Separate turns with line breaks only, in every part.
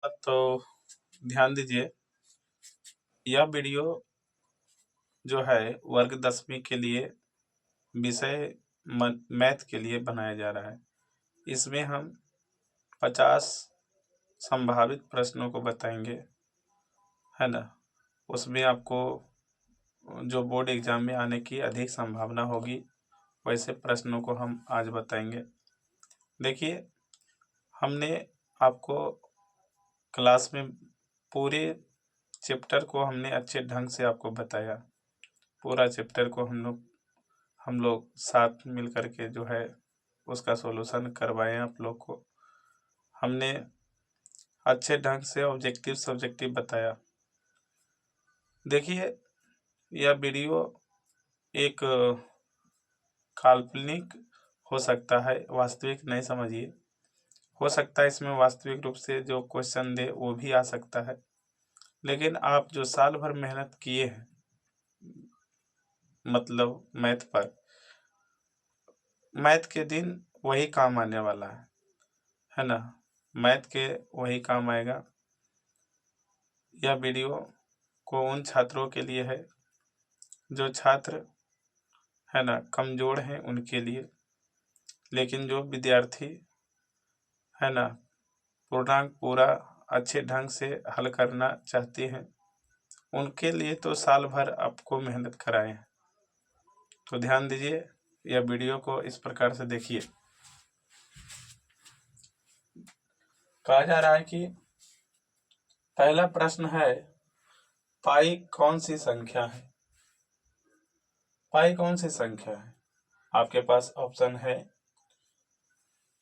तो ध्यान दीजिए, यह वीडियो जो है वर्ग 10वीं के लिए विषय मैथ के लिए बनाया जा रहा है। इसमें हम 50 संभावित प्रश्नों को बताएंगे, है ना। उसमें आपको जो बोर्ड एग्जाम में आने की अधिक संभावना होगी वैसे प्रश्नों को हम आज बताएंगे। देखिए, हमने आपको क्लास में पूरे चैप्टर को हमने अच्छे ढंग से आपको बताया। पूरा चैप्टर को हम लोग साथ मिल कर के जो है उसका सॉल्यूशन करवाए आप लोग को। हमने अच्छे ढंग से ऑब्जेक्टिव सब्जेक्टिव बताया। देखिए, यह वीडियो एक काल्पनिक हो सकता है, वास्तविक नहीं समझिए। हो सकता है इसमें वास्तविक रूप से जो क्वेश्चन दे वो भी आ सकता है, लेकिन आप जो साल भर मेहनत किए हैं मतलब मैथ के दिन वही काम आने वाला है ना। मैथ के वही काम आएगा। यह वीडियो को उन छात्रों के लिए है जो छात्र है ना कमजोर हैं उनके लिए, लेकिन जो विद्यार्थी है ना पूर्णांक पूरा अच्छे ढंग से हल करना चाहते हैं उनके लिए तो साल भर आपको मेहनत कराए हैं। तो ध्यान दीजिए, यह वीडियो को इस प्रकार से देखिए। कहा जा रहा है कि पहला प्रश्न है, पाई कौन सी संख्या है। पाई कौन सी संख्या है? आपके पास ऑप्शन है,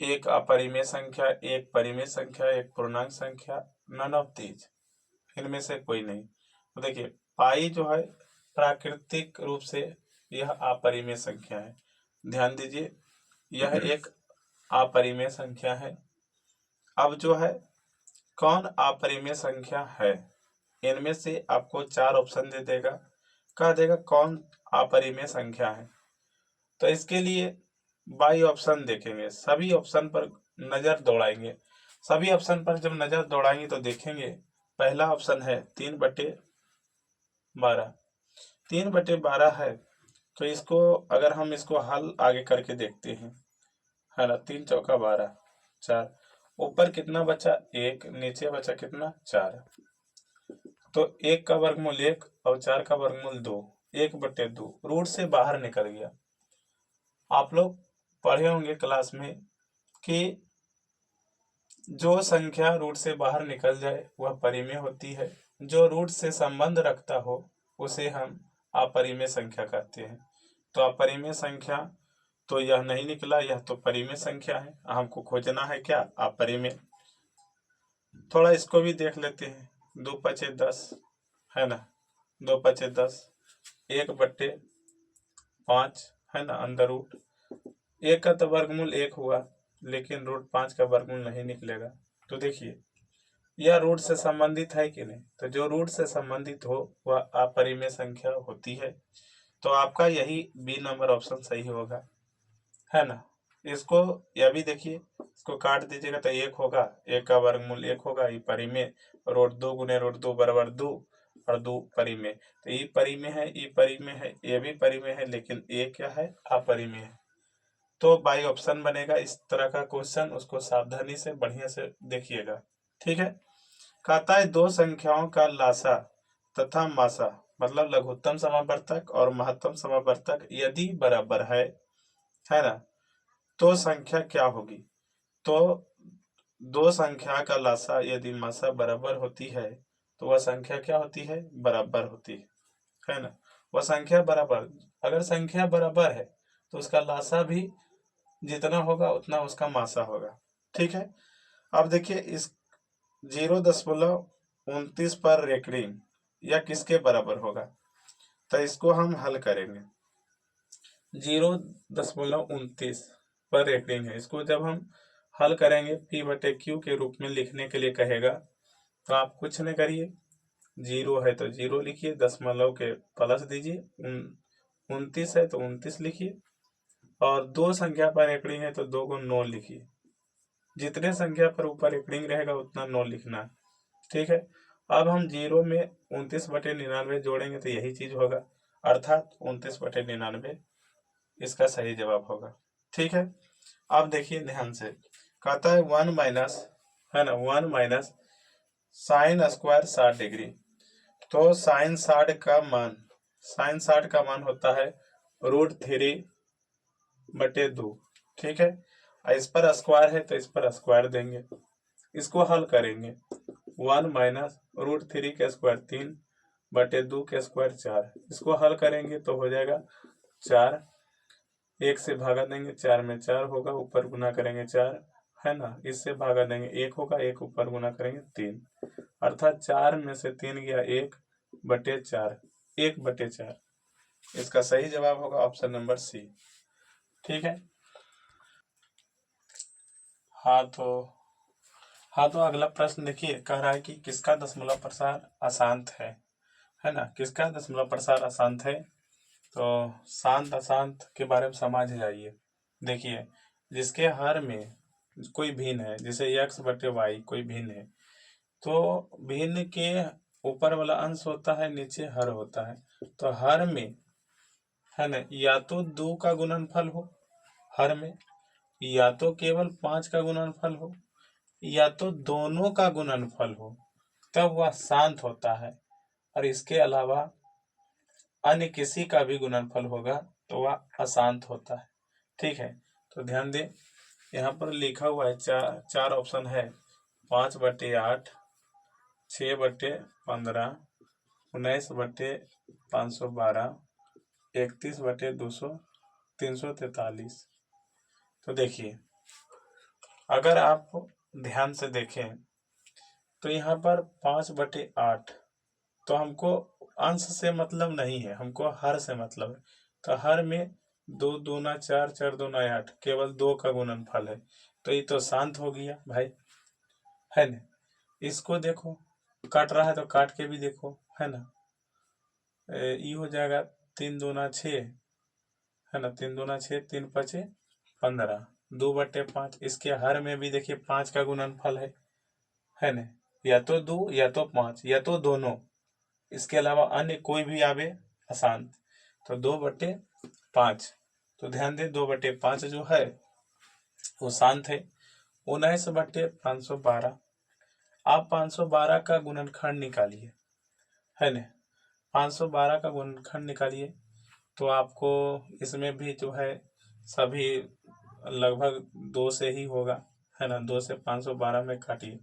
एक अपरिमेय संख्या, एक परिमेय संख्या, एक पूर्णांक संख्या, नन ऑफ दीज, इनमें से कोई नहीं। तो देखिए, पाई जो है प्राकृतिक रूप से यह अपरिमेय संख्या है। ध्यान दीजिए, यह एक अपरिमेय संख्या है। अब जो है कौन अपरिमेय संख्या है, इनमें से आपको 4 ऑप्शन दे देगा। कह देगा कौन अपरिमेय संख्या है। तो इसके लिए बाई ऑप्शन देखेंगे, सभी ऑप्शन पर नजर दौड़ाएंगे। सभी ऑप्शन पर जब नजर दौड़ाएंगे तो देखेंगे पहला ऑप्शन है 3/12। 3/12 है, तो इसको अगर हम इसको हल आगे करके देखते हैं, है ना। 3 चौका 12, 4, ऊपर कितना बचा 1, नीचे बचा कितना 4। तो 1 का वर्गमूल 1 और 4 का वर्गमूल 2, 1/2 रूट से बाहर निकल गया। आप लोग पढ़े होंगे क्लास में कि जो संख्या रूट से बाहर निकल जाए वह परिमेय होती है, जो रूट से संबंध रखता हो उसे हम अपरिमेय संख्या कहते हैं। तो अपरिमेय संख्या तो यह नहीं निकला, यह तो परिमेय संख्या है। हमको खोजना है क्या, अपरिमेय। थोड़ा इसको भी देख लेते हैं। 2×5 = 10 है ना, 2×5 = 10, 1/5 है ना, अंदर रूट 1 का तो वर्गमूल 1 हुआ, लेकिन रूट 5 का वर्गमूल नहीं निकलेगा। तो देखिए, यह रूट से संबंधित है कि नहीं। तो जो रूट से संबंधित हो वह अपरिमेय संख्या होती है। तो आपका यही बी नंबर ऑप्शन सही होगा, है ना। इसको यह भी देखिए, इसको काट दीजिएगा तो 1 होगा, 1 का वर्गमूल 1 होगा, ये परिमेय। रूट 2 × रूट 2 = 2 और 2 परिमेय। तो ये परिमेय है, ये परिमेय है, ये भी परिमेय है, लेकिन ये क्या है, अपरिमेय है। तो बाई ऑप्शन बनेगा। इस तरह का क्वेश्चन उसको सावधानी से बढ़िया से देखिएगा, ठीक है। कहता है दो संख्याओं का लासा तथा मासा, मतलब लघुत्तम समावर्तक और महत्तम समावर्तक यदि बराबर है ना, तो संख्या क्या होगी। तो दो संख्या का लासा यदि मासा बराबर होती है तो वह संख्या क्या होती है, बराबर होती है ना। वह संख्या बराबर, अगर संख्या बराबर है तो उसका लासा भी जितना होगा उतना उसका मासा होगा, ठीक है। अब देखिए, इस 0.29 पर रेकरिंग या किसके बराबर होगा। तो इसको हम हल करेंगे। 0.29 पर रेकरिंग है, इसको जब हम हल करेंगे P/Q के रूप में लिखने के लिए कहेगा, तो आप कुछ नहीं करिए, 0 है तो 0 लिखिए, दशमलव के प्लस दीजिए, 29 है तो 29 लिखिए, और 2 संख्या पर रेकरिंग है तो 2 को 9 लिखिए। जितने संख्या पर ऊपर रेकरिंग रहेगा उतना 9 लिखना है। ठीक है। अब हम 0 में 29/99 जोड़ेंगे तो यही चीज होगा, अर्थात 29/99 इसका सही जवाब होगा। ठीक है। अब देखिए ध्यान से, कहता है 1 माइनस, है ना, 1 माइनस साइन स्क्वायर 60 डिग्री। तो साइन 60 का मान होता है √3/2। ठीक है। इस पर स्क्वायर है तो इस पर स्क्वायर देंगे, इसको हल करेंगे। 1 माइनस √3 का स्क्वायर 3/2 का स्क्वायर 4, इसको हल करेंगे तो हो जाएगा 4, 1 से भागा देंगे 4 में 4 होगा, ऊपर गुना करेंगे 4, है ना, इससे भागा देंगे 1 होगा, 1 ऊपर गुना करेंगे 3, अर्थात 4 में से 3 गया 1/4, 1/4। इसका सही जवाब होगा ऑप्शन नंबर सी। ठीक है। हाँ तो अगला प्रश्न देखिए, कह रहा है कि किसका दशमलव प्रसार अशांत है ना, किसका दशमलव प्रसार अशांत है। तो शांत अशांत के बारे में समझ जाइए। देखिए, जिसके हर में कोई भिन्न है, जैसे x/y कोई भिन्न है, तो भिन्न के ऊपर वाला अंश होता है, नीचे हर होता है। तो हर में, है ना, या तो 2 का गुणनफल हो हर में, या तो केवल 5 का गुणनफल हो, या तो दोनों का गुणनफल हो, तब वह शांत होता है। और इसके अलावा अन्य किसी का भी गुणनफल होगा तो वह अशांत होता है। ठीक है। तो ध्यान दें, यहाँ पर लिखा हुआ है चार ऑप्शन है, 5/8, 6/15, 19/512, 31/200, 343। तो देखिए, अगर आप ध्यान से देखें तो यहाँ पर 5/8, तो हमको अंश से मतलब नहीं है, हमको हर से मतलब है। तो हर में 2 दूना 4, 4 दूना 8, केवल 2 का गुणनफल है, तो ये तो शांत हो गया भाई, है ना। इसको देखो, काट रहा है तो काट के भी देखो, है ना। ये हो जाएगा 3 दूना 6, है ना, 3 दूना 6, 3×5 = 15, 2/5। इसके हर में भी देखिए 5 का गुणनफल है ना, या तो 2 या तो 5 या तो दोनों, इसके अलावा अन्य कोई भी आवे अशांत। तो 2/5, तो ध्यान दें 2/5 जो है वो शांत है। 19/512, आप 512 का गुणनखंड निकालिए, है ना, 512 का गुणनखंड निकालिए, तो आपको इसमें भी जो है सभी लगभग 2 से ही होगा, है ना। 2 से 512 में काटिए,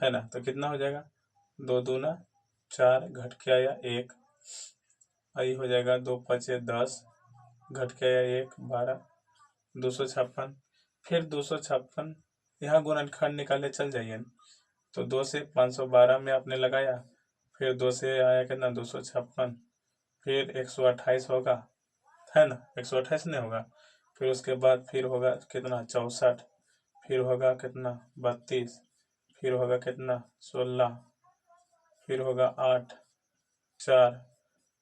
है ना, तो कितना हो जाएगा, 2 दूना 4, घट के आया 1, आई हो जाएगा 2×5 10, घट के आया 1, 12, 256, फिर 256, यहाँ गुणनखंड निकाले चल जाइए। तो 2 से 512 में आपने लगाया, फिर 2 से आया कितना 256, फिर 128 होगा, है ना, 128 नहीं होगा, फिर उसके बाद फिर होगा कितना 64, फिर होगा कितना 32, फिर होगा कितना 16, फिर होगा 8, 4,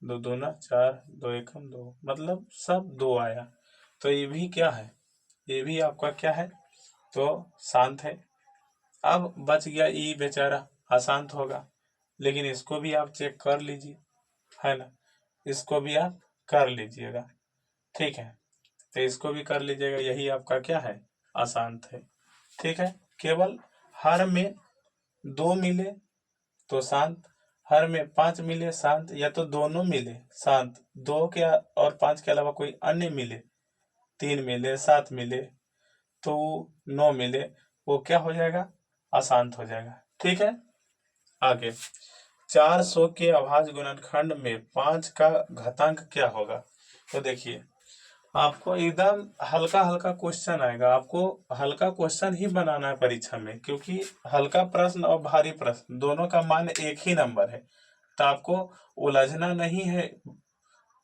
2 दूना 4, 2 एकम 2, मतलब सब 2 आया। तो ये भी क्या है, ये भी आपका क्या है, तो शांत है। अब बच गया ई बेचारा, अशांत होगा, लेकिन इसको भी आप चेक कर लीजिए, है ना, इसको भी आप कर लीजिएगा। ठीक है, तो इसको भी कर लीजिएगा, यही आपका क्या है, अशांत है। ठीक है। केवल हर में 2 मिले तो शांत, हर में 5 मिले शांत, या तो दोनों मिले शांत, 2 के और 5 के अलावा कोई अन्य मिले, 3 मिले, 7 मिले, तो 9 मिले, वो क्या हो जाएगा, अशांत हो जाएगा। ठीक है। आगे, 400 के अभाज्य गुणनखंड में 5 का घातांक क्या होगा। तो देखिए, आपको एकदम हल्का हल्का क्वेश्चन आएगा, आपको हल्का क्वेश्चन ही बनाना है परीक्षा में, क्योंकि हल्का प्रश्न और भारी प्रश्न दोनों का मान एक ही नंबर है। तो आपको उलझना नहीं है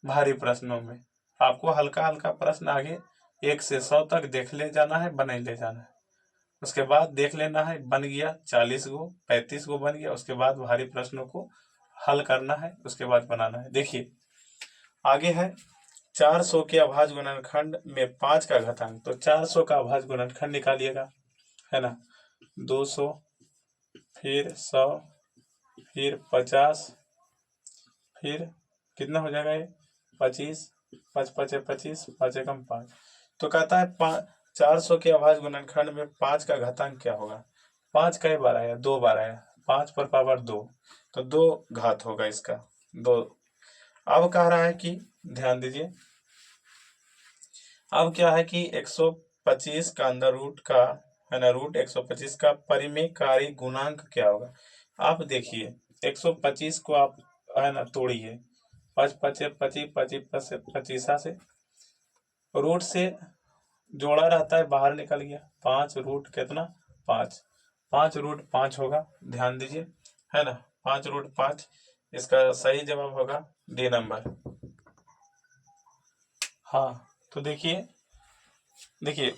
भारी प्रश्नों में, आपको हल्का हल्का प्रश्न आगे 1 से 100 तक देख ले जाना है, बना ले जाना है। उसके बाद देख लेना है, बन गया 40 गो 35 गो बन गया, उसके बाद भारी प्रश्नों को हल करना है, उसके बाद बनाना है। देखिए आगे है 400 के अभाज्य गुणनखंड में 5 का घातांक। तो 400 का अभाज्य गुणनखंड निकालिएगा, है ना, 200, फिर 100, फिर 50, फिर कितना हो जाएगा ये 25, 5 5 25, 5 एकम 5। तो कहता है 400 के अभाज्य गुणनखंड में 5 का घातांक क्या होगा। 5 कई बार आया, 2 बार आया, 5 पर पावर 2, तो 2 घात होगा इसका 2। अब कह रहा है कि ध्यान दीजिए, अब क्या है कि 125 का अंदर रूट का है ना, रूट 125 का परिमेयकारी गुणांक क्या होगा। आप देखिए 125 को आप है ना तोड़िए, 5 5 25 25 25 से रूट से जोड़ा रहता है, बाहर निकल गया 5 रूट कितना 5, 5 रूट 5 होगा। ध्यान दीजिए है ना, 5 रूट 5, इसका सही जवाब होगा डी नंबर। हाँ तो देखिए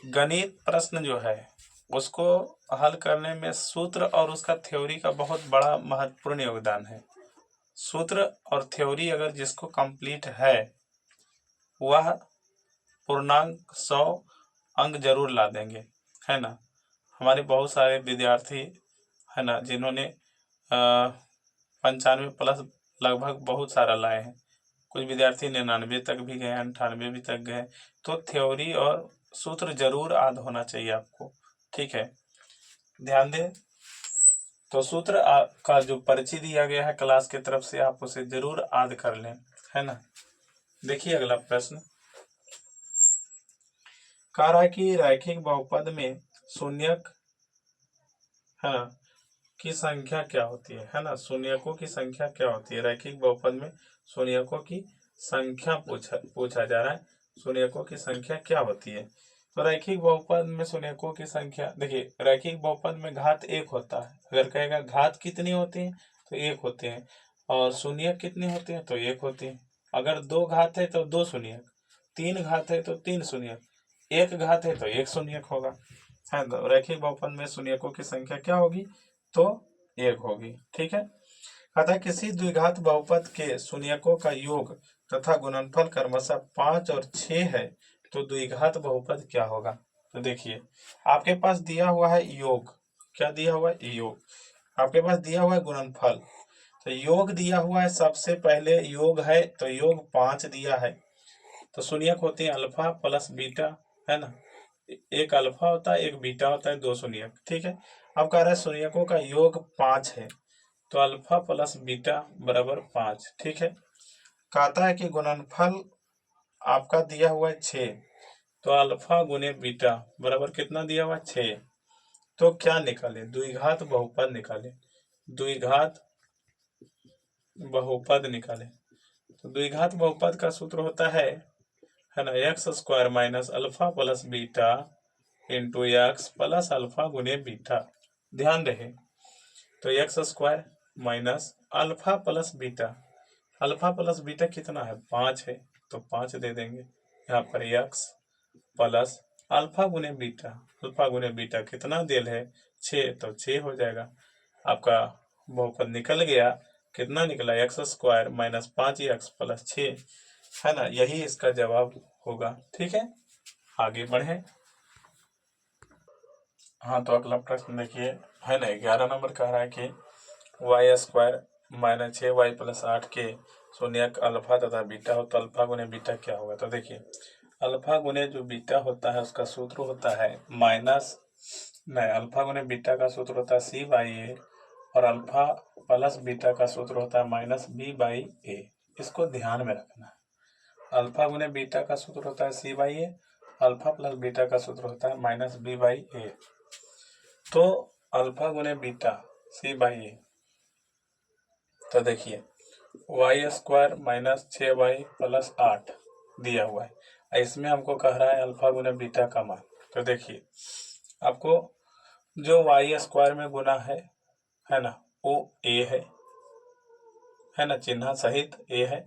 गणित प्रश्न जो है उसको हल करने में सूत्र और उसका थ्योरी का बहुत बड़ा महत्वपूर्ण योगदान है। सूत्र और थ्योरी अगर जिसको कंप्लीट है वह पूर्णांक 100 अंक जरूर ला देंगे, है ना। हमारे बहुत सारे विद्यार्थी है ना जिन्होंने 95 प्लस लगभग बहुत सारा लाए हैं, कुछ विद्यार्थी 99 तक भी गए, 98 भी तक गए। तो थ्योरी और सूत्र जरूर याद होना चाहिए आपको, ठीक है। ध्यान दें तो सूत्र का जो परिचय दिया गया है क्लास की तरफ से, आप उसे जरूर याद कर लें, है ना। देखिए अगला प्रश्न कह रहा है कि रैखिक बहुपद में शून्यक है ना की संख्या क्या होती है ना, शून्यकों की संख्या क्या होती है। रैखिक बहुपद में शून्यकों की संख्या पूछा जा रहा है, शून्यकों की संख्या क्या होती है। तो रैखिक बहुपद में शून्यकों की संख्या, देखिए रैखिक बहुपद में घात 1 होता है, अगर कहेगा घात कितनी होती है तो 1 होते हैं, और शून्यक कितने होते हैं तो 1 होते हैं। अगर 2 घात है तो 2 शून्यक, 3 घात है तो 3 शून्यक, 1 घात है तो 1 शून्यक होगा, है। तो रैखिक बहुपद में शून्यकों की संख्या क्या होगी तो 1 होगी, ठीक है। कहता है किसी द्विघात बहुपद के शून्यकों का योग तथा गुणनफल क्रमशः 5 और 6 है तो द्विघात बहुपद क्या होगा। तो देखिए आपके पास दिया हुआ है योग, क्या दिया हुआ है योग, आपके पास दिया हुआ है गुणनफल, तो योग दिया हुआ है, सबसे पहले योग है तो योग 5 दिया है, तो शून्यक होते हैं अल्फा प्लस बीटा, है ना। एक अल्फा होता है, एक बीटा होता है, 2 शून्यक, ठीक है। अब कह रहा है शून्यकों का योग 5 है, तो अल्फा प्लस बीटा बराबर 5, ठीक है। कहता है कि गुणनफल आपका दिया हुआ है 6, तो अल्फा गुने बीटा बराबर कितना दिया हुआ है 6, तो क्या निकाले द्विघात बहुपद निकाले, द्विघात बहुपद निकाले। तो द्विघात बहुपद का सूत्र होता है ना x square minus alpha plus beta into x plus alpha गुने बीटा। ध्यान रहे तो x square minus alpha plus beta, alpha plus beta कितना है 5 है, तो 5 दे देंगे यहाँ पर, एक्स प्लस अल्फा गुने बीटा, अल्फा गुने बीटा कितना दिल है 6, तो 6 हो जाएगा। आपका बहुपद निकल गया, कितना निकला x square minus 5 x plus 6, है ना, यही इसका जवाब होगा, ठीक है। आगे बढ़े। हाँ तो अगला प्रश्न देखिए है ना, 11 नंबर कह रहा है कि y square minus 6 y plus 8 के शून्यक अल्फा तथा बीटा हो तो अल्फा गुने बीटा क्या होगा। तो देखिए अल्फा गुने जो बीटा होता है उसका सूत्र होता है माइनस, नहीं, अल्फा गुने बीटा का सूत्र होता है सी बाई ए, और अल्फा प्लस बीटा का सूत्र होता है माइनस बी बाई ए। इसको ध्यान में रखना है, अल्फा गुने बीटा का सूत्र होता है C by A, alpha plus beta का सूत्र होता है माइनस बी बाई ए। तो अल्फा गुने बीटा सी बाई ए, तो देखिए y square minus 6 y plus 8 दिया हुआ है, इसमें हमको कह रहा है अल्फा गुने बीटा का मान। तो देखिए आपको जो वाई स्क्वायर में गुना है ना, वो ए है ना, चिन्ह सहित ए है,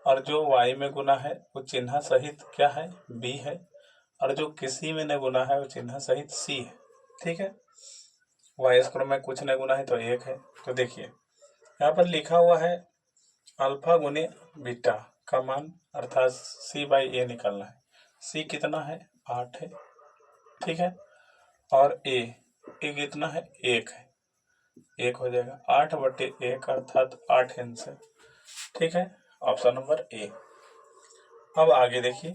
और जो y में गुना है वो चिन्ह सहित क्या है b है, और जो किसी में न गुना है वो चिन्ह सहित c है, ठीक है। y स्क्वायर में कुछ न गुना है तो 1 है। तो देखिए यहाँ पर लिखा हुआ है अल्फा गुने बीटा का मान अर्थात c बाई ए निकालना है, c कितना है 8 है, ठीक है, और a कितना है 1 है। 1 हो जाएगा, 8/1 अर्थात 8 आंसर। ठीक है, ऑप्शन नंबर ए। अब आगे देखिए,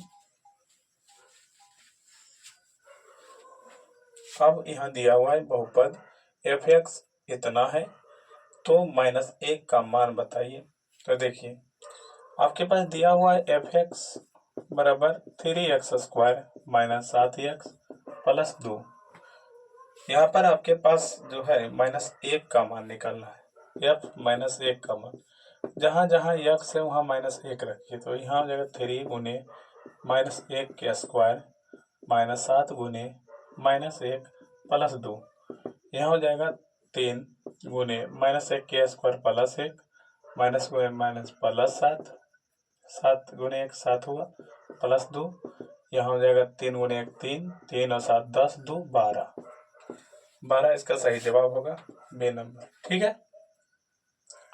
अब यहाँ दिया हुआ है बहुपद f(x) इतना है, तो -1 का मान बताइए। तो देखिए आपके पास दिया हुआ है f(x) बराबर 3x² -7x प्लस 2। यहाँ पर आपके पास जो है -1 का मान निकालना है, f -1 का मान। जहाँ जहाँ x है वहाँ -1 रखिए, तो यहाँ हो जाएगा 3 गुने -1 के स्क्वायर -7 गुने -1 प्लस 2। यहाँ हो जाएगा 3 गुने -1 के स्क्वायर प्लस 1 माइनस गुने माइनस प्लस 7, 7 गुने 1 7 हुआ प्लस 2। यहाँ हो जाएगा 3 गुने 1 3, 3 और 7 10, 2 12, 12 इसका सही जवाब होगा, बी नंबर। ठीक है,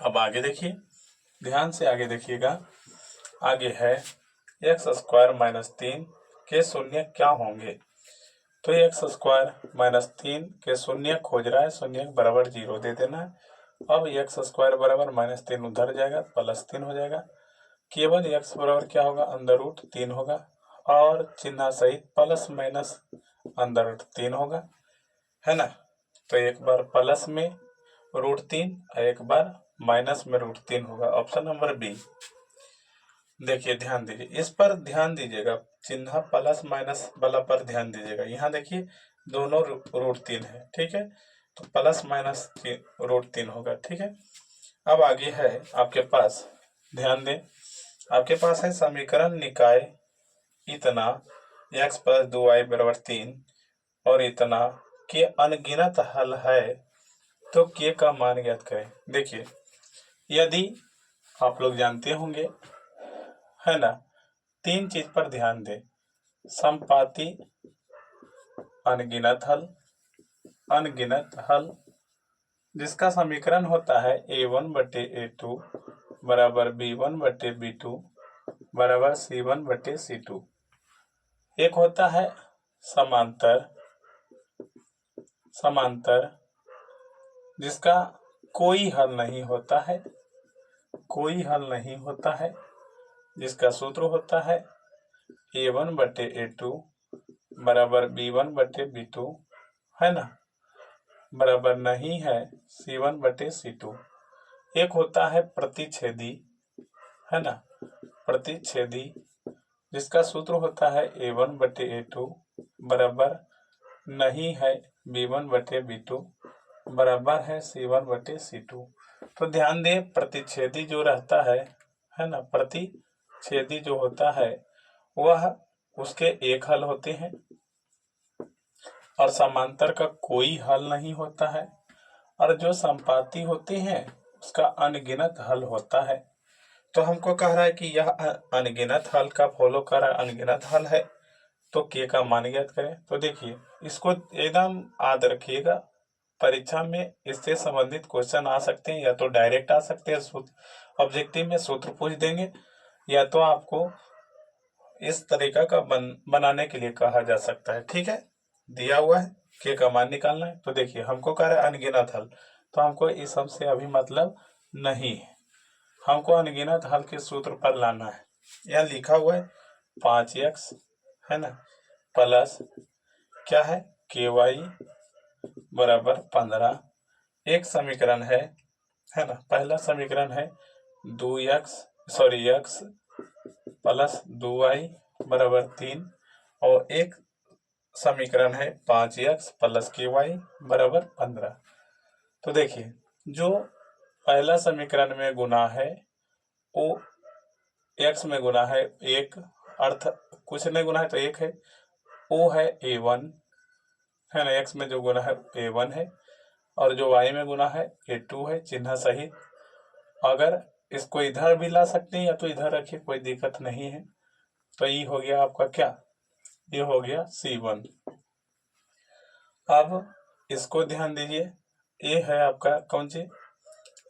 अब आगे देखिए, ध्यान से आगे देखिएगा। आगे है x² -3 के शून्य क्या होंगे। तो x² -3 के शून्य खोज रहा है, शून्य बराबर 0 दे देना है। अब x² बराबर -3 उधर जाएगा, +3 हो जाएगा। केवल x बराबर क्या होगा, √3 होगा, और चिन्ह सहित प्लस माइनस √3 होगा, है ना। तो एक बार प्लस में √3 और एक बार माइनस में √3 होगा, ऑप्शन नंबर बी। देखिए ध्यान दीजिए, इस पर ध्यान दीजिएगा, चिन्ह प्लस माइनस वाला पर ध्यान दीजिएगा। यहाँ देखिए दोनों √3 है, ठीक है, तो प्लस माइनस √3 होगा। ठीक है, अब आगे है आपके पास, ध्यान दें, आपके पास है समीकरण निकाय इतना x + 2y = 3 और इतना के अनगिनत हल है, तो के का मान ज्ञात करें। देखिए यदि आप लोग जानते होंगे, है ना, 3 चीज पर ध्यान दें, समपाती, अनगिनत हल, अनगिनत हल जिसका समीकरण होता है a1/a2 बराबर b1/b2 बराबर c1/c2। एक होता है समांतर, समांतर जिसका कोई हल नहीं होता है, कोई हल नहीं होता है, जिसका सूत्र होता है a1/a2 बराबर b1/b2, है ना, बराबर नहीं है c1/c2। एक होता है प्रतिच्छेदी, है ना, प्रतिच्छेदी जिसका सूत्र होता है a1/a2 बराबर नहीं है b1/b2 बराबर है c1/c2। तो ध्यान दें, प्रतिच्छेदी जो रहता है ना, प्रतिच्छेदी जो होता है वह उसके एक हल होते हैं, और समांतर का कोई हल नहीं होता है, और जो संपाती होते हैं उसका अनगिनत हल होता है। तो हमको कह रहा है कि यह अनगिनत हल का फॉलो कर रहा है, अनगिनत हल है, तो के का मान ज्ञात करें। तो देखिए इसको एकदम याद रखिएगा, परीक्षा में इससे संबंधित क्वेश्चन आ सकते हैं, या तो डायरेक्ट आ सकते हैं, सूत्र ऑब्जेक्टिव में सूत्र पूछ देंगे, या तो आपको इस तरीका का बनाने के लिए कहा जा सकता है। ठीक है, दिया हुआ है के का मान निकालना है। तो देखिए हमको कह रहा है अनगिनत हल, तो हमको इस हमसे अभी मतलब नहीं है, हमको अनगिनत हल के सूत्र पर लाना है। यह लिखा हुआ है 5x, है ना, प्लस क्या है ky बराबर 15। एक समीकरण है ना, पहला समीकरण है 2x x प्लस 2y बराबर 3, और एक समीकरण है 5x प्लस ky बराबर 15। तो देखिए जो पहला समीकरण में गुना है वो x में गुना है 1, अर्थ कुछ नहीं गुना है तो 1 है, वो है a1, है ना, x में जो गुना है a1 है, और जो y में गुना है a2 है, चिन्ह सहित। अगर इसको इधर भी ला सकते हैं या तो इधर रखिए, कोई दिक्कत नहीं है। तो ये हो गया आपका क्या, ये हो गया c1। अब इसको ध्यान दीजिए, ये है आपका कौन सी,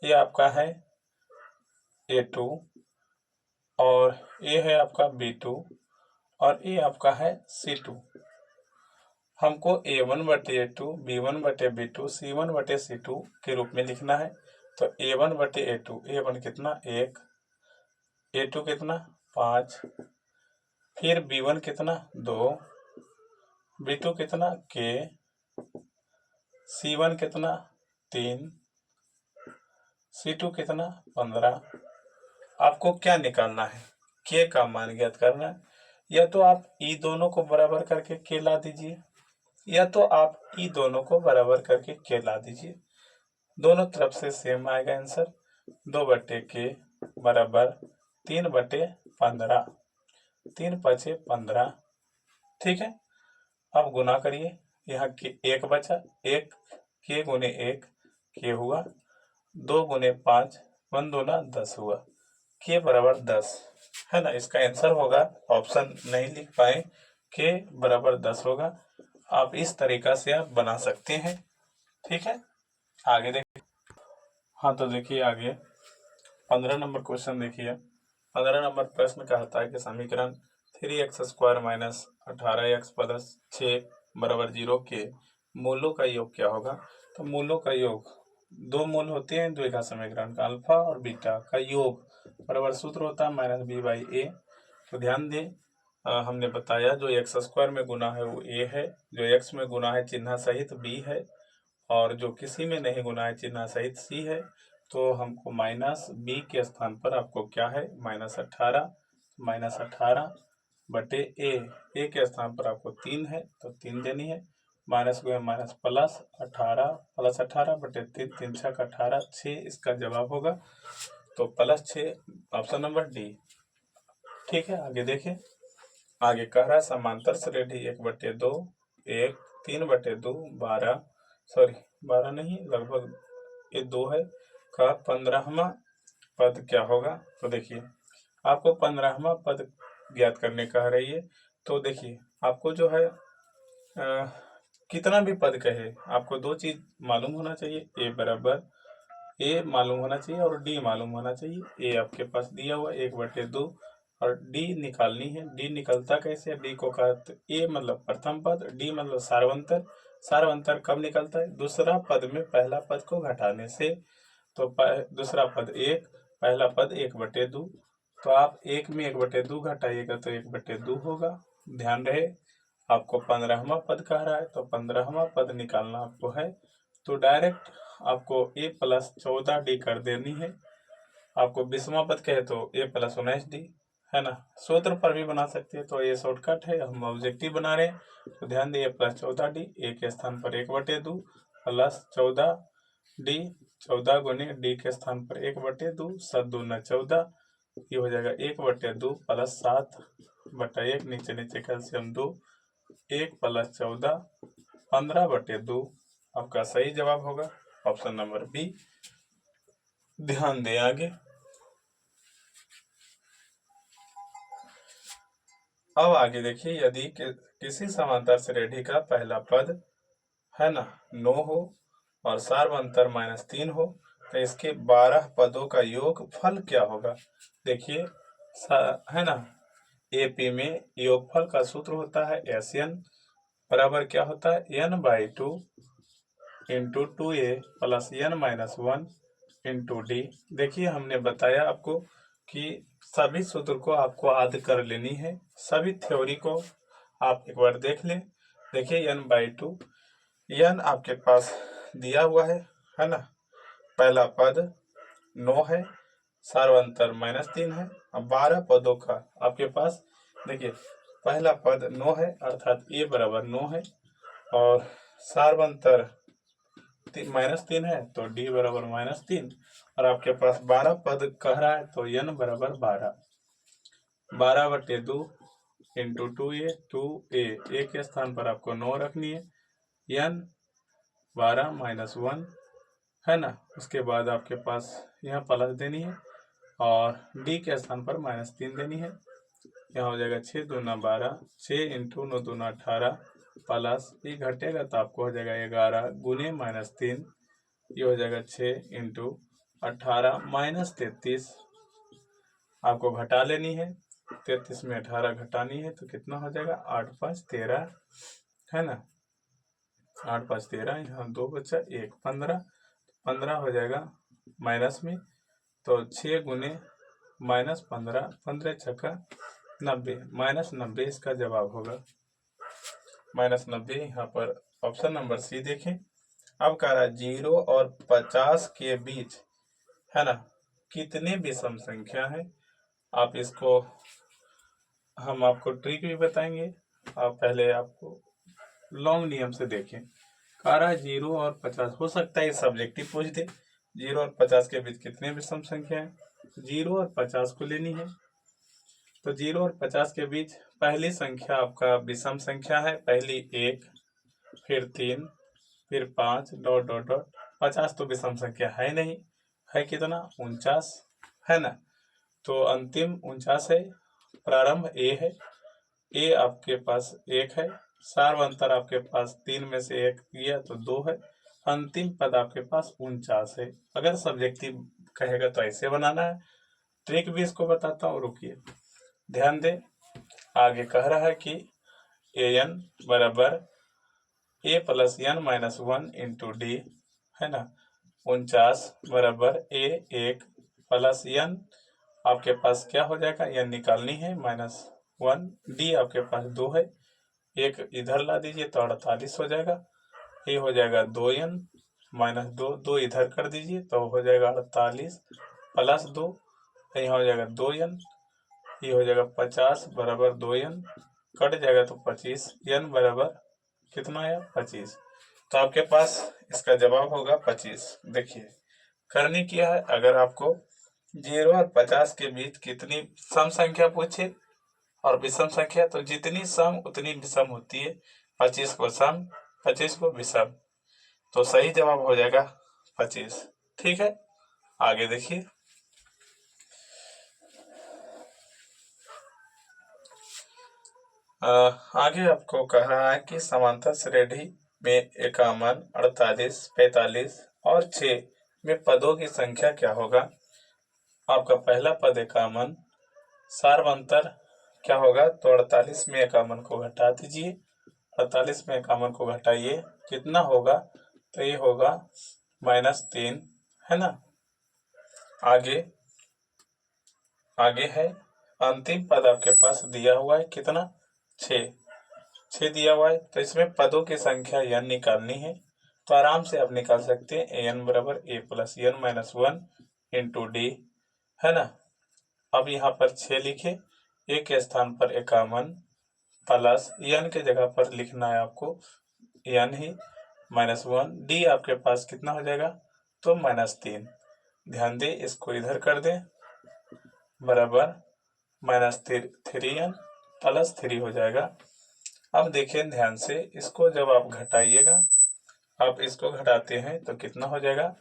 ये आपका है a2, और ये है आपका b2, और ये आपका है c2। हमको A1/A2, B1/B2, C1/C2 के रूप में लिखना है। तो A1/A2, A1 कितना 1, A2 कितना 5, फिर B1 कितना 2, B2 कितना K, C1 कितना 3, C2 कितना 15। आपको क्या निकालना है? K का मान ज्ञात करना है। या तो आप ई दोनों को बराबर करके K ला दीजिए, या तो आप ई दोनों को बराबर करके K ला दीजिए। दोनों तरफ से सेम आएगा आंसर। 2/K बराबर 3/15, 3×5=15। ठीक है, अब गुना करिए। यहाँ एक बचा, 1 K गुने 1 K हुआ, 2 गुने 5 1 दूना 10 हुआ, K बराबर 10 है ना। इसका आंसर होगा, ऑप्शन नहीं लिख पाए, K बराबर 10 होगा। आप इस तरीका से आप बना सकते हैं। ठीक है, आगे देखिए। हाँ तो देखिए आगे 15 नंबर क्वेश्चन देखिए। 15 नंबर प्रश्न कहता है कि समीकरण 3x² माइनस 18x प्लस 6 बराबर 0 के मूलों का योग क्या होगा। तो मूलों का योग, दो मूल होते हैं द्विघात समीकरण का, अल्फा और बीटा का योग बराबर सूत्र होता है -b/a। तो ध्यान दें, हमने बताया जो x² में गुना है वो a है, जो x में गुना है चिन्ह सहित b है, और जो किसी में नहीं गुना है चिन्ह सहित c है। तो हमको -b के स्थान पर आपको क्या है -18, -18/a के स्थान पर आपको 3 है तो 3 देनी है। माइनस को माइनस प्लस 18 प्लस 18/3, 3 6 18, 6 इसका जवाब होगा। तो +6 ऑप्शन नंबर डी। ठीक है, आगे देखें। आगे कह रहा है समांतर श्रेणी 1/2, 1 3/2 12, सॉरी 12 नहीं, लगभग ये 2 है, का 15वां पद क्या होगा। तो देखिए आपको 15वां पद ज्ञात करने कह रही है। तो देखिए आपको जो है कितना भी पद कहे, आपको दो चीज मालूम होना चाहिए, ए मालूम होना चाहिए और डी मालूम होना चाहिए। ए आपके पास दिया हुआ 1/2 और डी निकालनी है। डी निकलता कैसे, डी को कहते ए मतलब प्रथम पद, डी मतलब सार्वंतर। सार्वंतर कब निकलता है, दूसरा पद में पहला पद को घटाने से। तो दूसरा पद 1, पहला पद 1/2। तो आप 1 में 1/2 घटाइएगा तो 1/2 होगा। ध्यान रहे आपको 15वां पद कह रहा है, तो 15वां पद निकालना आपको है। तो डायरेक्ट आपको a + 14d कर देनी है। आपको 20वां पद कहे तो a + 19d है ना। सूत्र पर भी बना सकते हैं, तो ये शॉर्टकट है, हम ऑब्जेक्टिव बना रहे हैं। तो ध्यान दिए a + 14d, a के स्थान पर 1/2 प्लस 14d, 14 गुने d के स्थान पर 1/2, 7 दूना 14, ये हो जाएगा 1/2 प्लस 7/1, नीचे नीचे कैल्शियम 2, 1 + 14 15/2 आपका सही जवाब होगा ऑप्शन नंबर बी। ध्यान दें आगे। अब आगे देखिए, यदि किसी समांतर श्रेणी का पहला पद है ना 9 हो और सार्वंतर -3 हो, तो इसके 12 पदों का योग फल क्या होगा। देखिए है ना, एपी में योगफल का सूत्र होता है SN बराबर क्या होता है n/2 × 2a + n-1 × d। देखिए हमने बताया आपको कि सभी सूत्र को आपको याद कर लेनी है, सभी थ्योरी को आप एक बार देख लें। देखिए n/2, n आपके पास दिया हुआ है ना। पहला पद 9 है, सार्वंतर -3 है। अब 12 पदों का आपके पास देखिए, पहला पद 9 है अर्थात a बराबर 9 है, और सार्वंतर -3 है तो d बराबर -3, और आपके पास 12 पद कह रहा है तो n बराबर 12, 12/2 × 2a, 2a a के स्थान पर आपको 9 रखनी है, n 12 - 1 है ना। उसके बाद आपके पास यहाँ प्लस देनी है और d के स्थान पर -3 देनी है। यहाँ हो जाएगा 6 दूना 12, 6 × 9 दूना 18 प्लस ये घटेगा तो आपको हो जाएगा 11 गुने -3, ये हो जाएगा 6 × 18 -33, आपको घटा लेनी है। 33 में 18 घटानी है तो कितना हो जाएगा 8 × 5 = 13 है ना। 8 5 13, यहाँ 2 बचा 1 15, 15 हो जाएगा माइनस में, तो 6 गुने -15, 15 छक्का 90, -90 इसका जवाब होगा। -90 यहाँ पर ऑप्शन नंबर सी देखें। अब कह रहा है 0 और 50 के बीच, है ना, कितने विषम संख्या है। आप इसको, हम आपको ट्रिक भी बताएंगे। आप पहले आपको लॉन्ग नियम से देखें। कह रहा है 0 और 50, हो सकता है सब्जेक्टिव पूछ दे। 0 और 50 के बीच कितने विषम संख्या है, 0 और 50 को लेनी है। तो 0 और 50 के बीच पहली संख्या आपका विषम संख्या है, पहली 1, फिर 3, फिर 5 डॉट डॉट डॉट। 50 तो विषम संख्या है नहीं, है कितना 49, है ना। तो अंतिम 49 है, प्रारंभ ए है, ए आपके पास 1 है, सार्वंतर आपके पास 3 में से 1 गया तो 2 है, अंतिम पद आपके पास 49 है। अगर सब्जेक्टिव कहेगा तो ऐसे बनाना है। ट्रिक भी इसको बताता हूँ, रुकिए ध्यान दे। आगे कह रहा है कि an बराबर a plus n minus 1 into D, है ना। 49 बराबर a 1 प्लस n, आपके पास क्या हो जाएगा, n निकालनी है, -1, डी आपके पास 2 है, 1 इधर ला दीजिए तो 48 हो जाएगा। ये हो जाएगा 2n -2, 2 इधर कर दीजिए तो हो जाएगा 48 प्लस 2, यहाँ हो जाएगा 2n, ये हो जाएगा 50 बराबर 2n, कट जाएगा तो 25, n बराबर कितना आया 25। तो आपके पास इसका जवाब होगा 25। देखिए करनी क्या है, अगर आपको 0 और 50 के बीच कितनी सम संख्या पूछे और विषम संख्या, तो जितनी सम उतनी विषम होती है। 25 को सम, 25 को विषम, तो सही जवाब हो जाएगा 25। ठीक है, आगे देखिए। आगे आपको कह रहा है कि समांतर श्रेणी में 51, 48, 45 और 6 में पदों की संख्या क्या होगा। आपका पहला पद 51, सार्वंतर क्या होगा, तो 48 में 51 को घटा दीजिए, 48 में 51 को घटाइए, कितना होगा, तो ये होगा -3, है ना। आगे है अंतिम पद आपके पास दिया हुआ है कितना, 6 दिया हुआ है, तो इसमें पदों की संख्या n निकालनी है। तो आराम से आप निकाल सकते हैं, an बराबर a plus n minus 1 into D, है ना। अब यहाँ पर 6 लिखे, एक के स्थान पर 51 प्लस n के जगह पर लिखना है आपको n ही -1, डी आपके पास कितना हो जाएगा, तो -3। ध्यान दे, इसको इधर कर दें, बराबर -3n प्लस 3 हो जाएगा। अब देखें ध्यान से, इसको जब आप घटाइएगा, आप इसको घटाते हैं तो कितना हो जाएगा,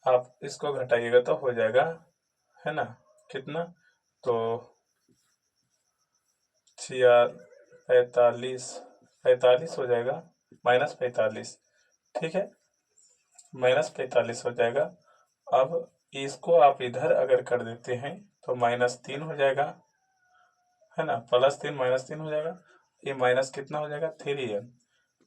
आप इसको घटाइएगा तो हो जाएगा, है ना, कितना, तो 45 हो जाएगा, -45, ठीक है, -45 हो जाएगा। अब इसको आप इधर अगर कर देते हैं तो -3 हो जाएगा, है ना, +3 -3 हो जाएगा, ये माइनस कितना हो जाएगा 3n।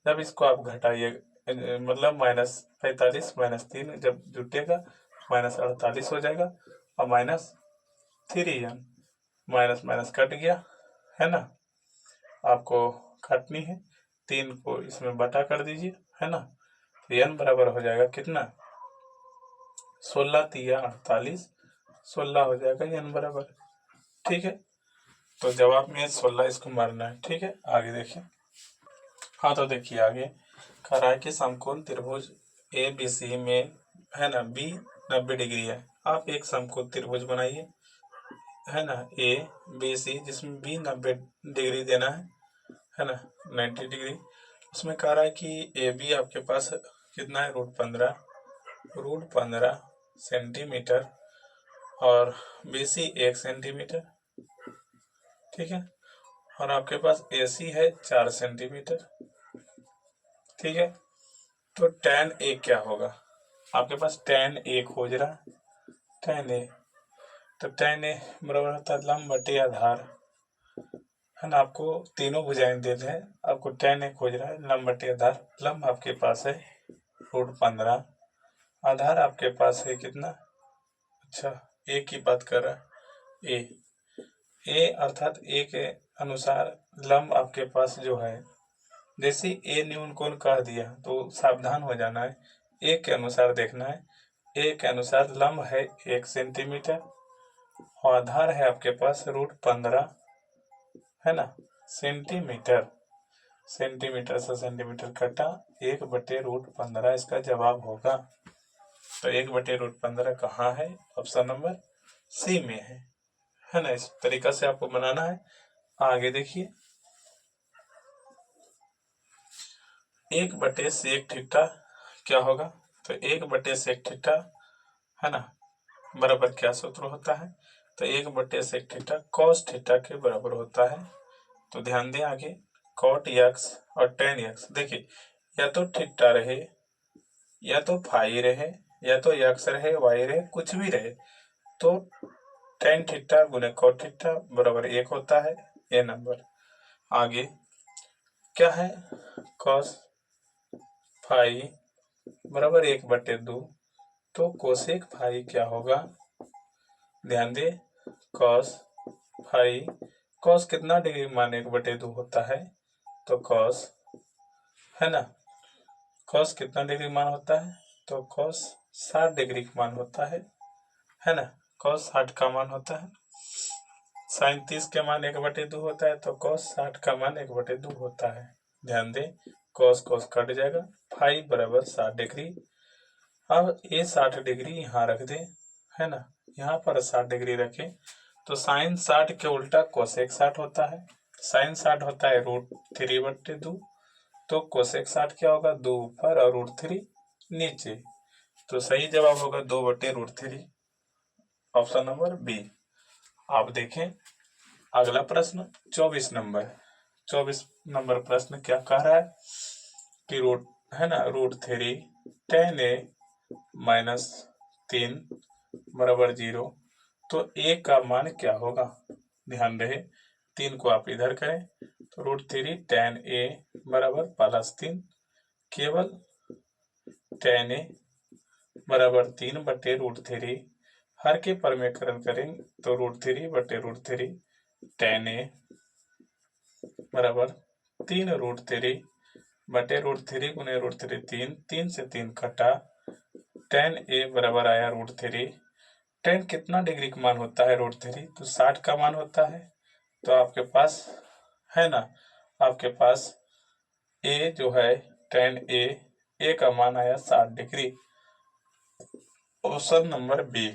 जब इसको आप घटाइए, मतलब -45 -3 जब जुटेगा -48 हो जाएगा, और -3n, माइनस माइनस कट गया, है ना। आपको काटनी है, 3 को इसमें बटा कर दीजिए, है ना। तो n बराबर हो जाएगा कितना, 16 3 48, 16 हो जाएगा n बराबर, ठीक है। तो जवाब में 16 इसको मारना है, ठीक है। आगे देखिए। हाँ तो देखिए आगे कह रहा है कि समकोण त्रिभुज ए बी सी में, है ना, बी 90 डिग्री है। आप एक समकोण त्रिभुज बनाइए, है ना, ए बी सी, जिसमें बी 90 डिग्री देना है ना, 90 डिग्री। उसमें कह रहा है कि ए बी आपके पास कितना है, √15 सेंटीमीटर, और बी सी 1 सेंटीमीटर, ठीक है। और आपके पास ए सी है 4 सेंटीमीटर, ठीक है। तो tan ए क्या होगा, आपके पास tan ए खोज रहा, tan ए, तो tan ए बराबर होता है लंब बटे आधार, है ना, आपको तीनों भुजाएं दे रहे हैं, आपको tan ए खोज रहा है, लंब बटे आधार। लंब आपके पास है √15, आधार आपके पास है कितना, अच्छा ए की बात कर रहा है, ए अर्थात ए के अनुसार लंब आपके पास जो है, जैसे ए न्यून कोण कह दिया तो सावधान हो जाना है, ए के अनुसार देखना है। ए के अनुसार लंब है 1 सेंटीमीटर और आधार है आपके पास √15, है ना, सेंटीमीटर। सेंटीमीटर से सेंटीमीटर कटा 1/√15 इसका जवाब होगा। तो 1/√15 कहाँ है, ऑप्शन नंबर सी में है ना। इस तरीका से आपको बनाना है। आगे देखिए, 1/sec थीटा क्या होगा, तो 1/sec थीटा, है ना, बराबर क्या सूत्र होता है, तो 1/sec थीटा cos थीटा के बराबर होता है। तो ध्यान दें आगे, cot x और tan x, देखिए या तो थीटा रहे, या तो फाई रहे, या तो x रहे, y रहे, कुछ भी रहे, तो tan थीटा गुने cot थीटा बराबर 1 होता है, ये नंबर। आगे क्या है, cos फाई बराबर 1/2, तो कोसेक फाई क्या होगा, ध्यान दे, cos फाई, cos कितना डिग्री मान 1/2 होता है, तो cos, है ना, cos कितना डिग्री मान होता है, तो cos 60 डिग्री का मान होता है ना, cos 60 का मान होता है। sin 30 के मान 1/2 होता है, तो cos 60 का मान 1/2 होता है। ध्यान दे, cos cos कट जाएगा, फाई बराबर 60 डिग्री। अब ये 60 डिग्री यहाँ रख दे, है ना, यहाँ पर 60 डिग्री रखें, तो साइन 60 के उल्टा कोसेक 60 होता है। साइन 60 होता है √3/2, तो कोसेक 60 क्या होगा, 2 ऊपर और √3 नीचे। तो सही जवाब होगा 2/√3, ऑप्शन नंबर बी। आप देखें अगला प्रश्न 24 नंबर। 24 नंबर प्रश्न क्या कह रहा है कि है ना, √3 tan a -3 बराबर 0, तो a का मान क्या होगा। ध्यान रहे 3 को आप इधर करें, तो √3 tan a बराबर +3, केवल tan a बराबर 3/√3, हर के परमेकरण करेंगे तो √3/√3 tan a बराबर 3√3/√3 गुने √3 3 से 3 कटा, tan a बराबर आया √3। tan कितना डिग्री का मान होता है √3, तो 60 का मान होता है। तो आपके पास, है ना, आपके पास a जो है tan a का मान आया 60 डिग्री, ऑप्शन नंबर बी।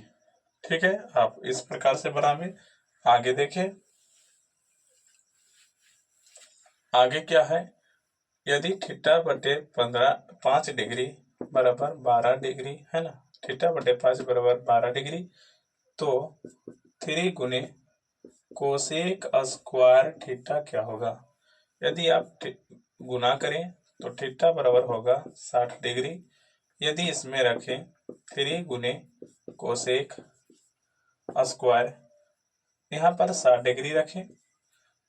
ठीक है, आप इस प्रकार से बनावे। आगे देखें, आगे क्या है, यदि θ/15 5 डिग्री बराबर 12 डिग्री, है ना, θ/5 बराबर 12 डिग्री, तो 3 गुने कोसेक स्क्वायर थीटा क्या होगा। यदि आप गुना करें तो थीटा बराबर होगा 60 डिग्री। यदि इसमें रखें 3 गुने कोसेक स्क्वायर, यहाँ पर 60 डिग्री रखें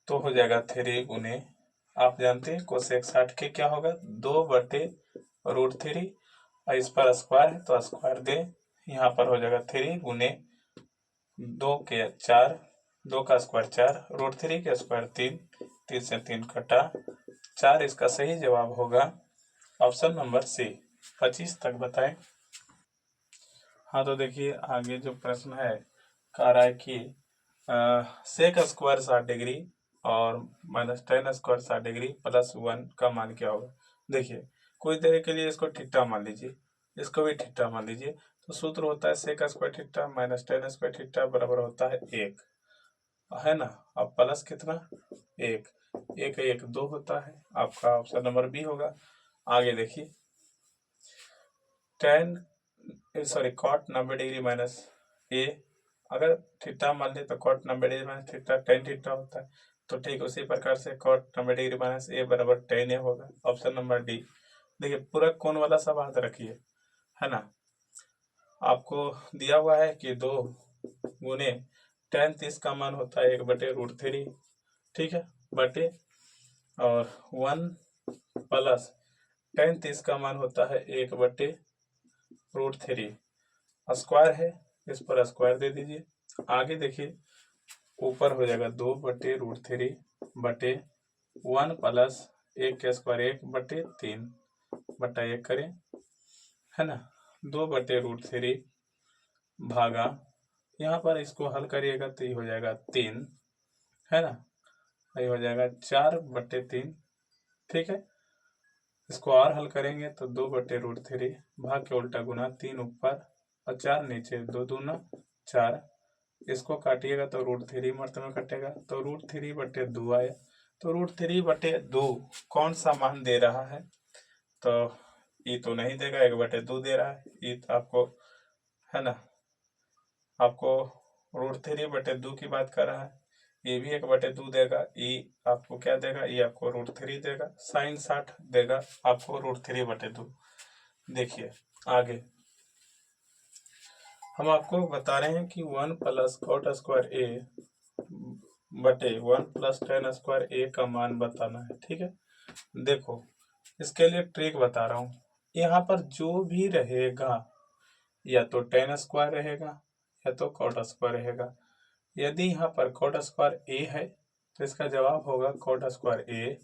तो हो जाएगा 3 गुने, आप जानते हैं कोसेक 60 के क्या होगा, 2/√3, और इस पर स्क्वायर है तो स्क्वायर दे, यहाँ पर हो जाएगा 3 गुने 2 के 4, 2 का स्क्वायर 4, √3 के स्क्वायर 3, 3 से 3 कटा 4, इसका सही जवाब होगा ऑप्शन नंबर सी। 25 तक बताएं। हाँ तो देखिए आगे जो प्रश्न है, कह रहा है कि सेक स्क्वायर 60 डिग्री और -tan स्क्वायर 60 डिग्री +1 का मान क्या होगा। देखिए कुछ देर के लिए इसको थीटा मान लीजिए, इसको भी थीटा मान लीजिए, तो सूत्र होता है sec square theta -tan square theta बराबर होता है 1, है ना। अब प्लस कितना, 1, 1 1 2 होता है, आपका ऑप्शन नंबर बी होगा। आगे देखिए, cot 90 डिग्री माइनस ए, अगर थीटा मान ले तो cot 90 degree minus theta tan theta होता है, तो ठीक उसी प्रकार से cot 90 डिग्री माइनस ए बराबर tan ए होगा, ऑप्शन नंबर डी। देखिए पूरक कोण वाला सब हाथ रखिए, है ना, आपको दिया हुआ है कि 2 गुने tan 30 का मान होता है 1/√3, ठीक है, बटे और 1 प्लस tan 30 का मान होता है 1/√3। स्क्वायर है, इस पर स्क्वायर दे दीजिए। आगे देखिए ऊपर हो जाएगा 2/√3 बटे 1 प्लस 1 का स्क्वायर 1/3 बटा 1 करें, है ना। 2/√3 भागा, यहाँ पर इसको हल करिएगा तो ये हो जाएगा 3, है ना। ये हो जाएगा 4/3, ठीक है। इसको और हल करेंगे तो 2/√3 भाग के उल्टा गुना, 3 ऊपर और 4 नीचे, 2 दूना 4। इसको काटिएगा तो √3 मर्त में कटेगा तो √3/2 आया। तो √3/2 कौन सा मान दे रहा है? तो ये तो नहीं देगा, 1/2 दे रहा है। ये तो आपको, है ना, आपको √3/2 की बात कर रहा है। ये भी 1/2 देगा। ये आपको क्या देगा? ये आपको √3 देगा। sin 60 देगा आपको √3/2। देखिए आगे हम आपको बता रहे हैं कि 1 प्लस cot स्क्वायर a बटे 1 प्लस tan स्क्वायर a का मान बताना है, ठीक है। देखो इसके लिए ट्रिक बता रहा हूँ। यहाँ पर जो भी रहेगा या तो tan स्क्वायर रहेगा या तो cot स्क्वायर रहेगा। यदि यहाँ पर cot स्क्वायर a है तो इसका जवाब होगा cot स्क्वायर a।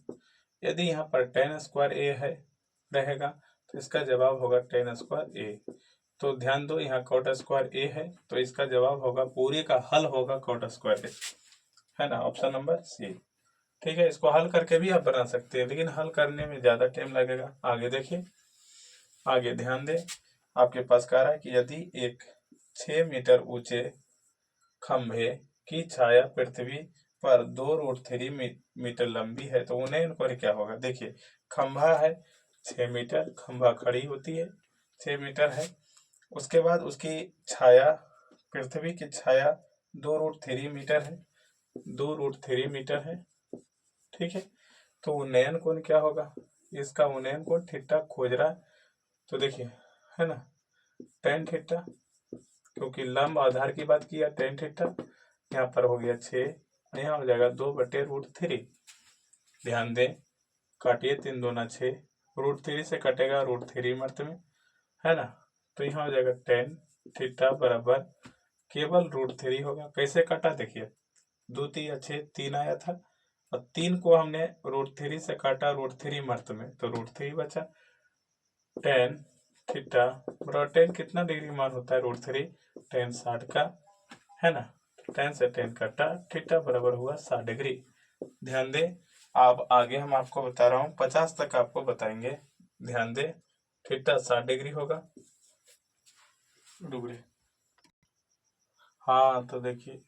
यदि यहाँ पर tan स्क्वायर a है रहेगा तो इसका जवाब होगा tan स्क्वायर a। तो ध्यान दो, यहाँ cot स्क्वायर a है तो इसका जवाब होगा, पूरे का हल होगा cot स्क्वायर a, है ना, ऑप्शन नंबर सी, ठीक है। इसको हल करके भी आप बना सकते हैं, लेकिन हल करने में ज़्यादा टाइम लगेगा। आगे देखिए, आगे ध्यान दें, आपके पास कह रहा है कि यदि एक 6 मीटर ऊंचे खंभे की छाया पृथ्वी पर 2√3 मीटर लंबी है तो उन्हें पर क्या होगा? देखिए खंभा है 6 मीटर, खंभा खड़ी होती है 6 मीटर है, उसके बाद उसकी छाया, पृथ्वी की छाया 2√3 मीटर है, 2√3 मीटर है, ठीक है। तो उन्नयन कोण क्या होगा? इसका उन्नयन कोण थीटा खोज रहा है। तो देखिए, है ना, tan थीटा, क्योंकि लंब आधार की बात किया, tan थीटा यहाँ पर हो गया 6, यहाँ हो जाएगा 2/√3। ध्यान दें, काटिए, 3 दूना 6, √3 से कटेगा √3 मर्त में, है ना। तो यहाँ हो जाएगा tan थीटा बराबर केवल √3 होगा। कैसे कटा? देखिए 2 3 6 3 आया था और 3 को हमने √3 से काटा √3 मर्त में तो √3 बचा। tan थीटा बराबर, tan कितना डिग्री मान होता है? √3, tan 60 का, है ना। tan से tan कटा, थीटा बराबर हुआ 60 डिग्री। ध्यान दें, अब आगे हम आपको बता रहा हूँ, 50 तक आपको बताएंगे। ध्यान दें, थीटा 60 डिग्री होगा डिग्री। हाँ तो देखिए,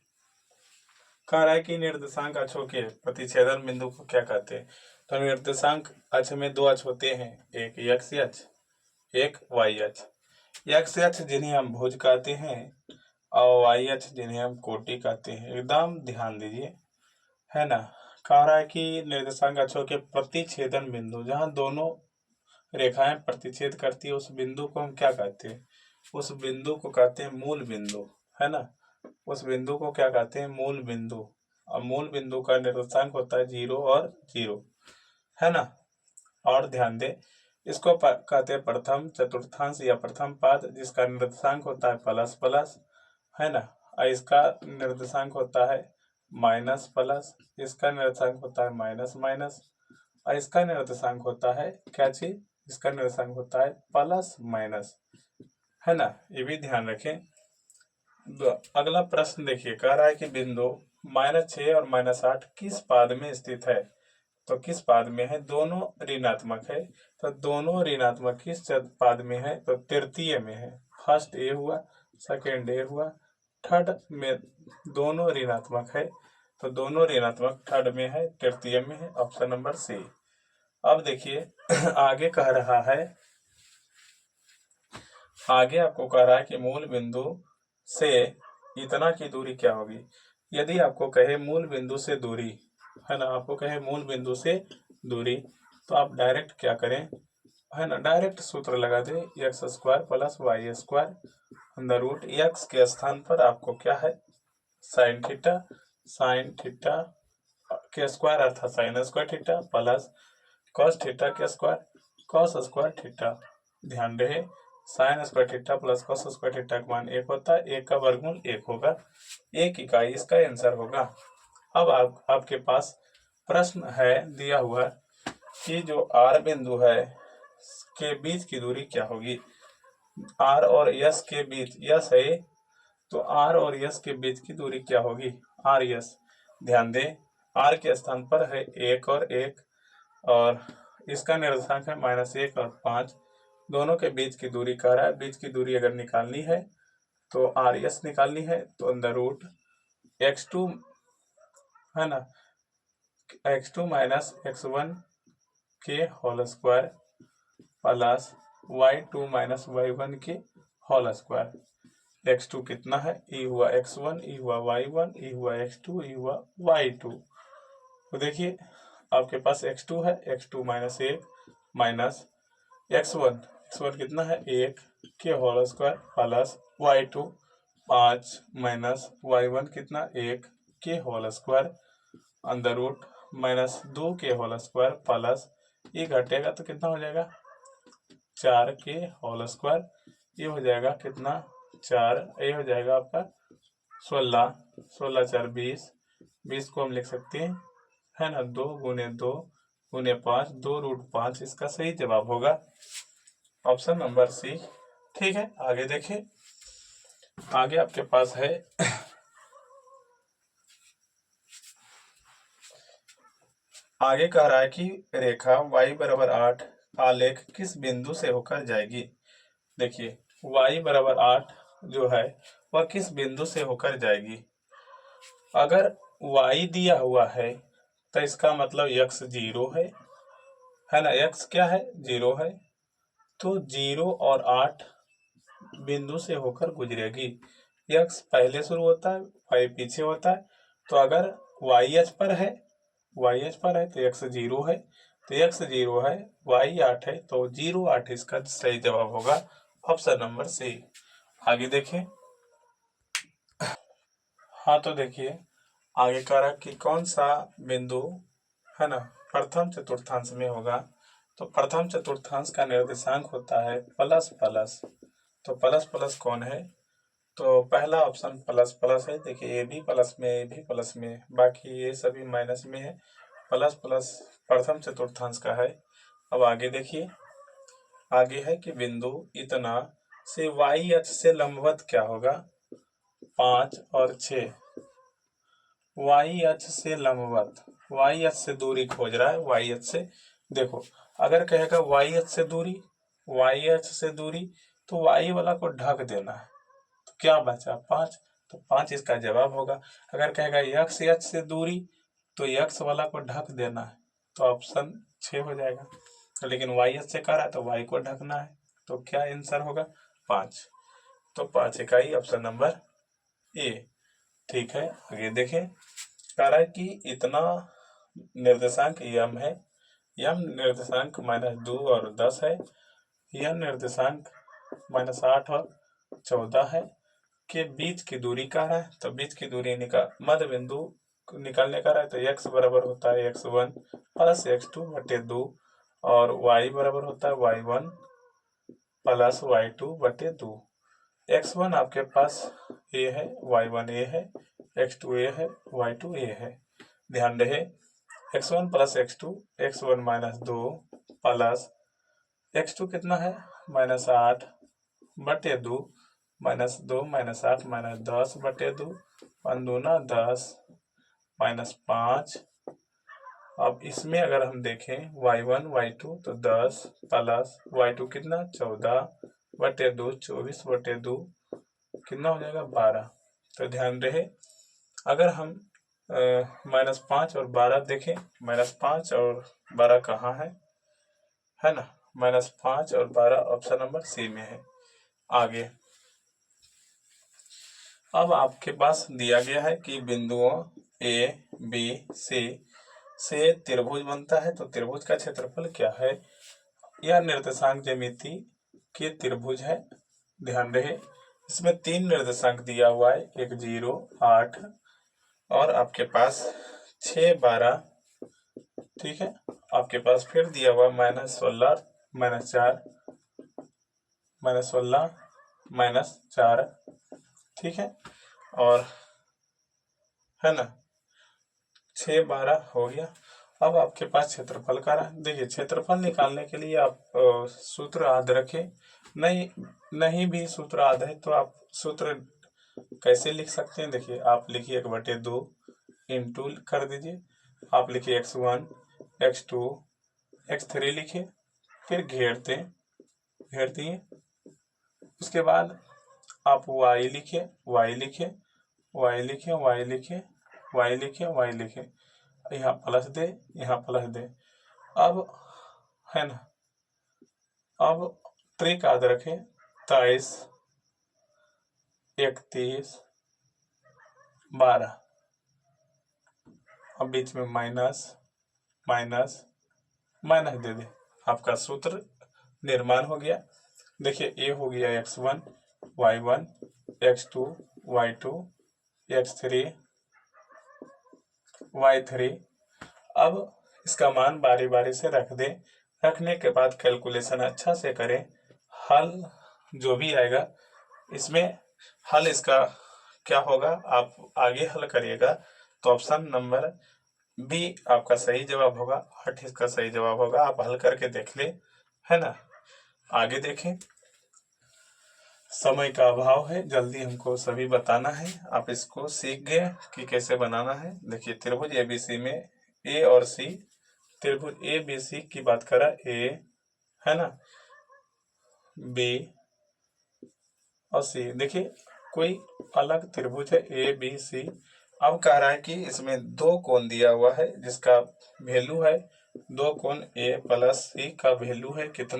कह रहा है कि निर्देशांक अक्षों के प्रतिच्छेदन बिंदु को क्या कहते हैं? तो निर्देशांक अक्ष में 2 अक्ष होते हैं, एक x अक्ष, एक y अक्ष। x अक्ष जिन्हें हम भुज कहते हैं और y अक्ष जिन्हें हम कोटि कहते हैं। एकदम ध्यान दीजिए, है ना। कह रहा है कि निर्देशांक अक्षों के प्रतिच्छेदन बिंदु, जहाँ दोनों रेखाएं प्रतिच्छेद करती है, उस बिंदु को हम क्या कहते हैं? उस बिंदु को कहते हैं मूल बिंदु, है ना। उस बिंदु को क्या कहते हैं? मूल बिंदु। और मूल बिंदु का निर्देशांक होता है 0 और 0, है ना। और ध्यान दें, इसको कहते हैं प्रथम चतुर्थांश या प्रथम पाद, जिसका निर्देशांक होता है प्लस प्लस, है ना। और इसका निर्देशांक होता है माइनस प्लस, इसका निर्देशांक होता है माइनस माइनस, और इसका निर्देशांक होता है क्या चीज? इसका निर्देशांक होता है प्लस माइनस, है ना। ये भी ध्यान रखें। अगला प्रश्न देखिए, कह रहा है कि बिंदु -6 और -8 किस पाद में स्थित है? तो किस पाद में है? दोनों ऋणात्मक है, तो दोनों ऋणात्मक किस पाद में है? तो तृतीय में है। फर्स्ट ए हुआ, सेकेंड ए हुआ, थर्ड में दोनों ऋणात्मक है, तो दोनों ऋणात्मक थर्ड में है, तृतीय में है, ऑप्शन नंबर सी। अब देखिए आगे कह रहा है, आगे आपको कह रहा है कि मूल बिंदु से इतना की दूरी क्या होगी? यदि आपको कहे मूल बिंदु से दूरी, है ना, आपको कहे मूल बिंदु से दूरी, तो आप डायरेक्ट क्या करें, है ना, डायरेक्ट सूत्र लगा दें, x² plus y² under root x के स्थान पर आपको क्या है? साइन थीटा के स्क्वायर अर्थात sine square theta plus cos theta के स्क्वायर कॉस स्क्वायर थीटा। ध्यान रहे sine square theta plus cos square theta का मान 1 होता है, 1 का वर्गमूल 1 होगा, 1 इकाई इसका आंसर होगा। अब आपके पास प्रश्न है दिया हुआ कि जो आर बिंदु है के बीच की दूरी क्या होगी। आर और यस के बीच, यस है तो आर और यस के बीच की दूरी क्या होगी, आर यस। ध्यान दें आर के स्थान पर है 1 और 1 और इसका निर्देशांक है -1 और 5। दोनों के बीच की दूरी कह रहा है, बीच की दूरी अगर निकालनी है तो आर एस निकालनी है तो अंदर रूट x2 है ना, x2 माइनस x1 के whole square plus y2 minus y1 के होल स्क्वायर। x2 कितना है, e हुआ x1, e हुआ y1, e हुआ x2, e हुआ y2। तो देखिए आपके पास x2 है, x2 माइनस 1 माइनस x1 कितना है 1 के whole square plus y2 5 minus y1 कितना 1 के होल स्क्वायर अंदर रूट -2 के होल स्क्वायर प्लस ये घटेगा तो कितना हो जाएगा 4 के होल स्क्वायर, ये हो जाएगा कितना 4, ये हो जाएगा आपका 16, 16 4 20, 20 को हम लिख सकते हैं है ना 2 गुने 2 गुने 5, 2√5 इसका सही जवाब होगा ऑप्शन नंबर सी। ठीक है आगे देखें, आगे आपके पास है आगे कह रहा है कि रेखा y बराबर 8 आलेख किस बिंदु से होकर जाएगी। देखिए y बराबर 8 जो है वह किस बिंदु से होकर जाएगी। अगर y दिया हुआ है तो इसका मतलब x 0 है ना, x क्या है 0 है, तो 0 और 8 बिंदु से होकर गुजरेगी। x पहले शुरू होता है, y पीछे होता है, तो अगर y h पर है तो x 0 है, तो x 0 है, y 8 है, तो 0 8 इसका सही जवाब होगा ऑप्शन नंबर सी। आगे देखें, हाँ तो देखिए आगे कह रहा कि कौन सा बिंदु है ना प्रथम चतुर्थांश में होगा। तो प्रथम चतुर्थांश का निर्देशांक होता है प्लस प्लस, तो प्लस प्लस कौन है, तो पहला ऑप्शन प्लस प्लस है। देखिए ए भी प्लस में, ए भी प्लस में, बाकी ये सभी माइनस में है, प्लस प्लस प्रथम चतुर्थांश का है। अब आगे देखिए, आगे है कि बिंदु इतना से y अक्ष से लंबवत क्या होगा, 5 और 6 y अक्ष से लंबवत, y अक्ष से दूरी खोज रहा है, y अक्ष से। देखो अगर कहेगा y अक्ष से दूरी, y अक्ष से दूरी तो y वाला को ढक देना है, तो क्या बचा 5, तो 5 इसका जवाब होगा। अगर कहेगा x अक्ष से दूरी तो x वाला को ढक देना है, तो ऑप्शन 6 हो जाएगा। तो लेकिन y अक्ष से कह रहा है तो y को ढकना है, तो क्या आंसर होगा 5, तो 5 इकाई ऑप्शन नंबर ए। ठीक है आगे देखें, कह रहा है कि इतना निर्देशांक यम है, यम निर्देशांक -2 और 10 है, यम निर्देशांक -8 और 14 है के बीच की दूरी कह रहा है। तो बीच की दूरी मध्य बिंदु निकालने का रहा है, तो x बराबर होता है x1 प्लस x2 बटे 2 और y बराबर होता है y1 प्लस y2 बटे 2। x1 आपके पास a है, y1 a है, x2 a है, y2 a है। ध्यान रहे x1 plus x2, x1 -2 plus x2 कितना है -8 बटे 2, -2 -8 -10 बटे 2, 1 दूना 10 -5। अब इसमें अगर हम देखें y1 y2 तो 10 प्लस y2 कितना 14 बटे 2, 24 बटे 2 कितना हो जाएगा 12। तो ध्यान रहे अगर हम -5 और 12 देखें, -5 और 12 कहाँ है ना, -5 और 12 ऑप्शन नंबर सी में है। आगे अब आपके पास दिया गया है कि बिंदुओं ए बी सी से त्रिभुज बनता है, तो त्रिभुज का क्षेत्रफल क्या है। यह निर्देशांक ज्यामिति के त्रिभुज है। ध्यान रहे इसमें 3 निर्देशांक दिया हुआ है, एक 0 8 और आपके पास 6 12, ठीक है। आपके पास फिर दिया हुआ -16 -4 -16 -4, ठीक है। और है ना, 6 12 हो गया। अब आपके पास क्षेत्रफल का रहा। देखिए क्षेत्रफल निकालने के लिए आप सूत्र याद रखें। नहीं भी सूत्र याद है तो आप सूत्र कैसे लिख सकते हैं। देखिए आप लिखिए 1/2 इंटू कर दीजिए। आप लिखिए x1 x2 x3 लिखिए, फिर घेर दिए। उसके बाद आप y लिखिए y लिखिए y लिखिए y लिखिए y लिखिए y लिखिए, यहाँ प्लस दे यहाँ प्लस दे। अब है ना, अब ट्रिक याद रखें 23 31 12, अब बीच में माइनस माइनस माइनस दे दे। आपका सूत्र निर्माण हो गया। देखिए ये हो गया x1 y1 x2 y2 x3 y3। अब इसका मान बारी बारी से रख दें। रखने के बाद कैलकुलेशन अच्छा से करें। हल जो भी आएगा इसमें हल इसका क्या होगा, आप आगे हल करिएगा तो ऑप्शन नंबर बी आपका सही जवाब होगा। 8 इसका सही जवाब होगा। आप हल करके देख ले, है ना। आगे देखें, समय का अभाव है, जल्दी हमको सभी बताना है। आप इसको सीख गए कि कैसे बनाना है। देखिए त्रिभुज एबीसी में ए और सी, त्रिभुज एबीसी की बात करा ए, है ना, बी और सी। देखिए कोई अलग त्रिभुज है ए बी सी। अब कह रहा है कि इसमें 2 कोण दिया हुआ है जिसका वैल्यू है 2 कोण ए प्लस सी का वैल्यू है कितना।